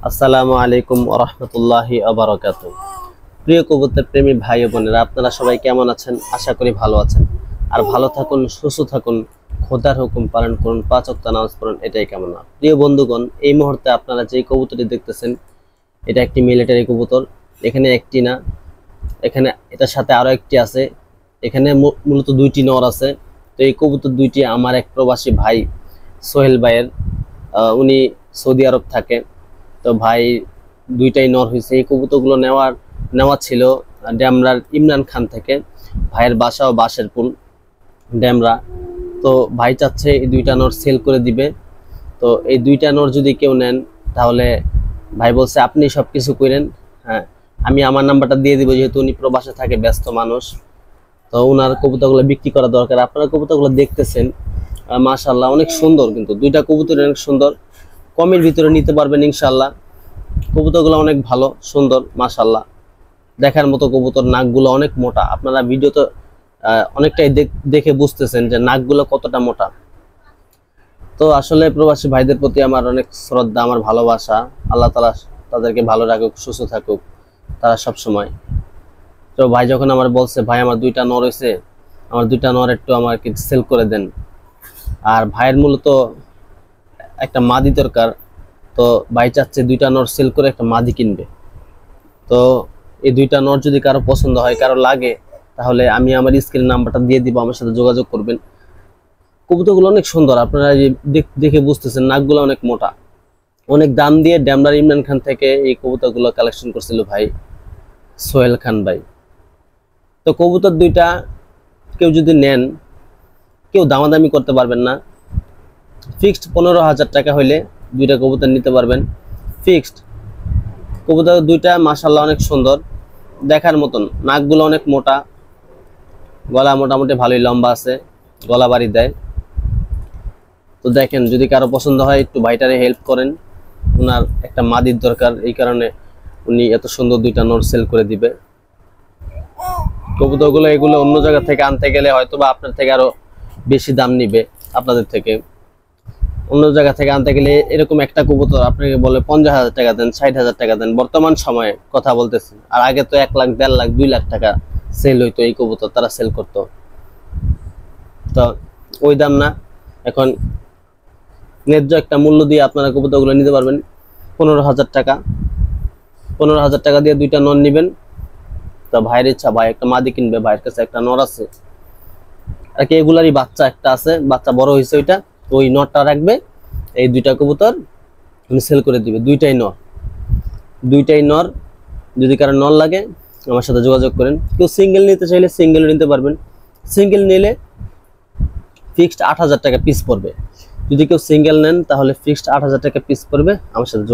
আসসালামু আলাইকুম ওয়া রাহমাতুল্লাহি ওয়া বারাকাতুহু। প্রিয় কবুতর প্রেমী ভাই ও বোনেরা, আপনারা সবাই কেমন আছেন? আশা করি ভালো আছেন। আর ভালো থাকুন, সুস্থ থাকুন, খোদার হুকুম পালন করুন, 5 ওয়াক্ত নামাজ পড়ুন, এটাই কামনা। প্রিয় বন্ধুগণ, এই মুহূর্তে আপনারা যে কবুতরটি দেখতেছেন, এটা একটি মিলিটারি কবুতর। এখানে একটি না, এখানে এটার সাথে আরো একটি আছে। এখানে মূলত দুইটি নর আছে। তো এই কবুতর দুইটি আমার এক প্রবাসী ভাই সোহেল ভাইয়ের, উনি সৌদি আরব থাকে। তো ভাই দুইটাই নর হয়েছে। এই কবুতরগুলো নেওয়া ছিল ড্যামরার ইমরান খান থেকে। ভাইয়ের বাসা ও বাঁশেরপুল ড্যামরা। তো ভাই চাচ্ছে এই দুইটা নর সেল করে দিবে। তো এই দুইটা নর যদি কেউ নেন, তাহলে ভাই বলছে আপনি সব কিছু করেন। হ্যাঁ, আমি আমার নাম্বারটা দিয়ে দিব, যেহেতু উনি প্রবাসে থাকে, ব্যস্ত মানুষ। তো ওনার কবুতরগুলো বিক্রি করা দরকার। আপনারা কবুতরগুলো দেখতেছেন, মাশাআল্লাহ অনেক সুন্দর, কিন্তু দুইটা কবুতর অনেক সুন্দর। কমের ভিতরে নিতে পারবেন ইনশাআল্লাহ। কবুতরগুলো অনেক ভালো, সুন্দর, মাশাআল্লাহ দেখার মতো কবুতর। নাকগুলো অনেক মোটা, আপনারা ভিডিওতে অনেকটাই দেখে বুঝতেছেন যে নাকগুলো কতটা মোটা। তো আসলে প্রবাসী ভাইদের প্রতি আমার অনেক শ্রদ্ধা, আমার ভালোবাসা। আল্লাহ তাআলা তাদেরকে ভালো রাখুক, সুস্থ থাকুক তারা সব সময়। তো ভাই যখন আমার বলছে, ভাই আমার দুইটা নর হয়েছে, আমার দুইটা নর একটু আমাকে সেল করে দেন। আর ভাইয়ের মূলত একটা মাদি দরকার। তো ভাই চাচ্ছে দুইটা নর সেল করে একটা মাদি কিনবে। তো এই দুইটা নর যদি কারো পছন্দ হয়, কারো লাগে, তাহলে আমি আমার স্ক্রিন নাম্বারটা দিয়ে দিব, আমার সাথে যোগাযোগ করবেন। কবুতরগুলো অনেক সুন্দর, আপনারা দেখে বুঝতেছেন। নাকগুলো অনেক মোটা। অনেক দাম দিয়ে ড্যামরার ইমরান খান থেকে এই কবুতরগুলো কালেকশন করছিল ভাই সোহেল খান ভাই। তো কবুতর দুইটা কেউ যদি নেন, কেউ দামাদামি করতে পারবেন না। ফিক্সড 15,000 টাকা হইলে দুইটা কবুতর নিতে পারবেন, ফিক্সড। কবুতর দুইটা মাশাআল্লাহ অনেক সুন্দর, দেখার মতন। নাকগুলো অনেক মোটা, গলা মোটামুটি ভালোই লম্বা আছে, গলা বাড়ি দেয়। তো দেখেন, যদি কারো পছন্দ হয় একটু ভাইটারে হেল্প করেন। ওনার একটা মাদির দরকার, এই কারণে উনি এত সুন্দর দুইটা নর সেল করে দিবে। কবুতরগুলো এগুলো অন্য জায়গা থেকে আনতে গেলে হয়তো বা আপনার থেকে আরো বেশি দাম নিবে। আপনাদের থেকে অন্য জায়গা থেকে আনতে গেলে এরকম একটা কবুতর আপনাকে বলে 50,000 টাকা দেন, 60,000 টাকা দেন, বর্তমান সময়ে কথা বলতেছি। আর আগে তো 1 লাখ, 1.5 লাখ, 2 লাখ টাকা সেল হইতো এই কবুতর, তারা সেল করতো। তো ওই দাম না, এখন ন্যায্য একটা মূল্য দিয়ে আপনারা কবুতরগুলো নিতে পারবেন। 15,000 টাকা, 15,000 টাকা দিয়ে দুইটা নর নেবেন। তো ভাইয়ের ইচ্ছা, ভাই একটা মাদি কিনবে, ভাইয়ের কাছে একটা নর আছে। আর কি এগুলারই বাচ্চা একটা আছে, বাচ্চা বড় হয়েছে, ওইটা ওই নরটা রাখবে। এই দুইটা কবুতর উনি সেল করে দিবে। দুইটাই নর। যদি কারো নর লাগে আমার সাথে যোগাযোগ করেন। কেউ সিঙ্গেল নিতে চাইলে সিঙ্গেল নিতে পারবেন। সিঙ্গেল নিলে ফিক্সড 8,000 টাকা পিস পড়বে। যদি কেউ সিঙ্গেল নেন, তাহলে ফিক্সড 8,000 টাকা পিস পড়বে। আমার সাথে